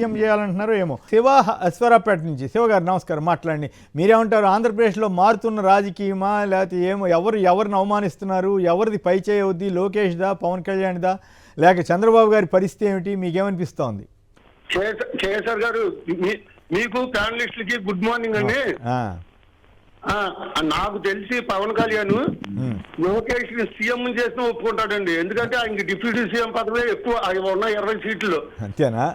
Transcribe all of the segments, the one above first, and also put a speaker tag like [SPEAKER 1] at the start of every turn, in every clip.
[SPEAKER 1] ఏం చేయాలంటున్నారో ఏమో. శివ అశ్వరాపేట నుంచి. శివ గారు నమస్కారం, మాట్లాడండి. మీరేమంటారు? ఆంధ్రప్రదేశ్లో మారుతున్న రాజకీయమా, లేకపోతే ఏమో ఎవరిని అవమానిస్తున్నారు? ఎవరిది పై చేయవద్ది? లోకేష్దా, పవన్ కళ్యాణ్దా, లేక చంద్రబాబు గారి పరిస్థితి ఏమిటి? మీకేమనిపిస్తోంది?
[SPEAKER 2] కేసర్ గారు, మీకు ప్యానలిస్టులకి గుడ్ మార్నింగ్ అండి. నాకు తెలిసి పవన్ కళ్యాణ్ లోకేష్ ని సీఎం చేసిన ఒప్పుకుంటాడండి. ఎందుకంటే ఆయనకి డిప్యూటీ సీఎం పదవే ఎక్కువ, ఆయన ఉన్న 20 సీట్లు.
[SPEAKER 1] అంతేనా?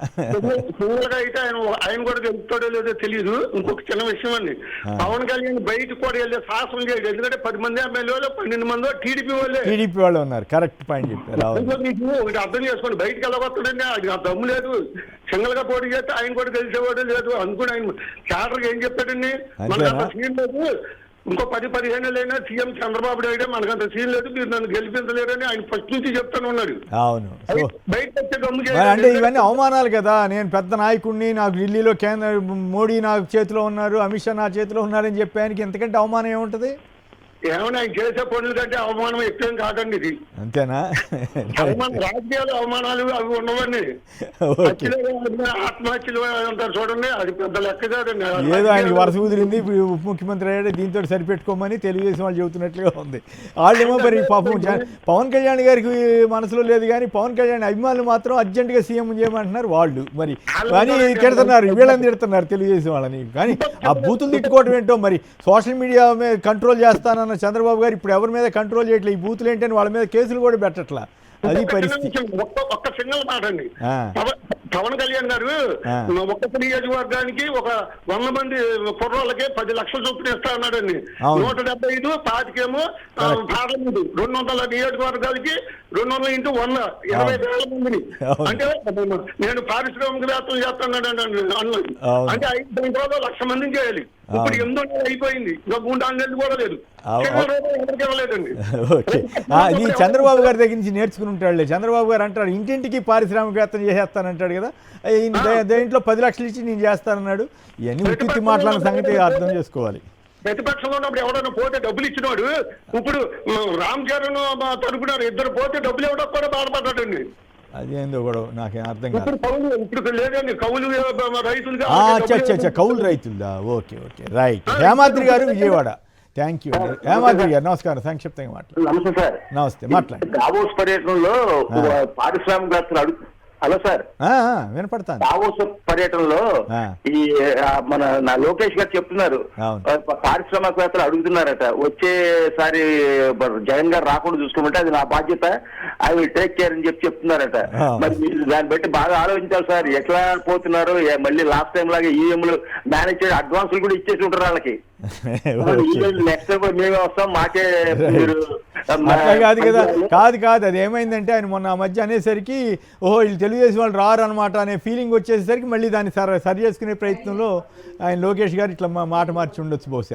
[SPEAKER 2] సింగిల్ గా అయితే ఆయన కూడా గెలుపుతాడో లేదో తెలియదు. ఇంకొక చిన్న విషయం అండి, పవన్ కళ్యాణ్ బయటకు కూడా వెళ్ళే సాహసం చేయడు. ఎందుకంటే 10 మంది ఎమ్మెల్యేలు 12 మంది టీడీపీ వాళ్ళే ఉన్నారు. కరెక్ట్ పాయింట్ చెప్పారు. మీకు ఒకటి అర్థం చేసుకోండి, బయటకు వెళ్ళగొస్తాడండి. ఆయన దమ్ము లేదు. సింగిల్ గా పోటీ చేస్తే ఆయన కూడా గెలిచేవాడు లేదు అనుకుని ఆయన క్యాడర్ ఏం చెప్పాడండి, మనకు అంత సీన్ లేదు, ఇంకో 10-15 ఏళ్ళైనా సీఎం చంద్రబాబు నాయుడు, మనకంత సీన్ లేదు, మీరు నన్ను గెలిపించలేరని ఆయన ఫస్ట్ నుంచి చెప్తాను ఉన్నాడు.
[SPEAKER 1] అవును,
[SPEAKER 2] బయటకు వచ్చే దమ్ము
[SPEAKER 1] అంటే ఇవన్నీ అవమానాలు కదా. నేను పెద్ద నాయకుడిని, నాకు ఢిల్లీలో కేంద్ర మోడీ నా చేతిలో ఉన్నారు, అమిత్ షా నా చేతిలో ఉన్నారని చెప్పానికి ఎంతకంటే అవమానం ఏముంటుంది?
[SPEAKER 2] ఏమన్నా ఆయన చేసే పనుల కంటే అవమానం ఎక్కువ కాదండి ఇది.
[SPEAKER 1] అంతేనా?
[SPEAKER 2] రాజకీయాలు అవమానాలు అవి ఉండవండి. ఆత్మహత్యలు అంటారు చూడండి, అది పెద్ద లెక్క కాదండి.
[SPEAKER 1] ఏదో ఆయనకి వరుస కుదిరింది, ఉప ముఖ్యమంత్రి అయ్యాడు, దీంతో సరిపెట్టుకోమని తెలుగుదేశం వాళ్ళు చెబుతున్నట్లుగా ఉంది. వాళ్ళేమో మరి పాపం పవన్ కళ్యాణ్ గారికి మనసులో లేదు, కానీ పవన్ కళ్యాణ్ అభిమానులు మాత్రం అర్జెంటుగా సీఎం చేయమంటున్నారు వాళ్ళు. మరి కానీ తిడుతున్నారు, వీళ్ళని తిడుతున్నారు తెలుగుదేశం వాళ్ళని. కానీ ఆ బూతులు తిట్టుకోవడం ఏంటో. మరి సోషల్ మీడియా మీద కంట్రోల్ చేస్తానన్న చంద్రబాబు గారు ఇప్పుడు ఎవరి మీద కంట్రోల్ చేయట్లేదు. ఈ బూతులు ఏంటని వాళ్ళ మీద కేసులు కూడా పెట్టట్లా. అది పరిస్థితి.
[SPEAKER 2] ఒక్క సింగల్ మాట అండి, పవన్ కళ్యాణ్ గారు ఒక్కొక్క నియోజకవర్గానికి ఒక 100 మంది కుర్రోళ్ళకి 10 లక్షలు చొప్పున ఇస్తా అన్నాడండి. 175 పాతికేమో పార్లమెంట్, 200 నియోజకవర్గాలకి 200 × 100 20,000 మందిని. అంటే నేను పారిశ్రామికవేత్తలు చేస్తున్నాడు అన్నాడు. అంటే 5 సంవత్సరాలు 1,00,000 మందిని చేయాలి. ఇప్పుడు 800 అయిపోయింది, ఇంకా 3 నెలలు కూడా లేదు.
[SPEAKER 1] ఇది చంద్రబాబు గారి దగ్గర నుంచి నేర్చుకుని ఉంటాడులే. చంద్రబాబు గారు అంటాడు ఇంటింటికి పారిశ్రామికవేత్తలు చేసేస్తానంటాడు కదా. దేంట్లో 10 లక్షలు ఇచ్చి నేను చేస్తానన్నాడు. ఇవన్నీ ఉత్తి మాట్లాడిన సంగతి అర్థం చేసుకోవాలి.
[SPEAKER 2] ప్రతిపక్షంలో ఉన్నప్పుడు ఎవడన్నా పోతే డబ్బులు ఇచ్చినాడు. ఇప్పుడు రామ్ చరణ్ తరపున 2 పోతే డబ్బులు ఎవడో కూడా బాధపడ్డాడండి.
[SPEAKER 1] అదేందో కూడా నాకేం అర్థం కాదు.
[SPEAKER 2] ఇప్పుడు లేదండి, కౌలు రైతులు.
[SPEAKER 1] కౌలు రైతులదా? Okay okay, right. హేమాద్రి గారు, విజయవాడ. థ్యాంక్ యూ అండి. హేమాద్రి గారు నమస్కారం, సంక్షిప్తంగా మాట్లాడు.
[SPEAKER 3] నమస్తే సార్.
[SPEAKER 1] నమస్తే, మాట్లాడండి.
[SPEAKER 3] దావోస్ పర్యటనలో పారిశ్రామికవేత్తలు హలో సార్
[SPEAKER 1] వినపడతాను.
[SPEAKER 3] దావోస్ పర్యటనలో ఈ మన లోకేష్ గారు చెప్తున్నారు, పారిశ్రామికవేత్తలు అడుగుతున్నారట వచ్చేసారి జగన్ గారు రాకుండా చూసుకోమంటే అది నా బాధ్యత, ఐ విల్ టేక్ కేర్ అని చెప్తున్నారట. మరి మీరు దాన్ని బట్టి బాగా ఆలోచించాలి సార్. ఎట్లా పోతున్నారు? మళ్ళీ లాస్ట్ టైం లాగా ఈఎంలు మేనేజ్ చేసి అడ్వాన్సులు కూడా ఇచ్చేసి ఉంటారు వాళ్ళకి. నెక్స్ట్ టైం మేమే వస్తాం, మాకే మీరు
[SPEAKER 1] కాదు కదా. కాదు అది ఏమైందంటే ఆయన మొన్న ఆ మధ్య అనేసరికి ఓహో వీళ్ళు తెలుగుదేశం వాళ్ళు రారు అనమాట అనే ఫీలింగ్ వచ్చేసరికి మళ్ళీ దాన్ని సరి చేసుకునే ప్రయత్నంలో ఆయన లోకేష్ గారు ఇట్లా మాట మార్చి ఉండొచ్చు బహుశా.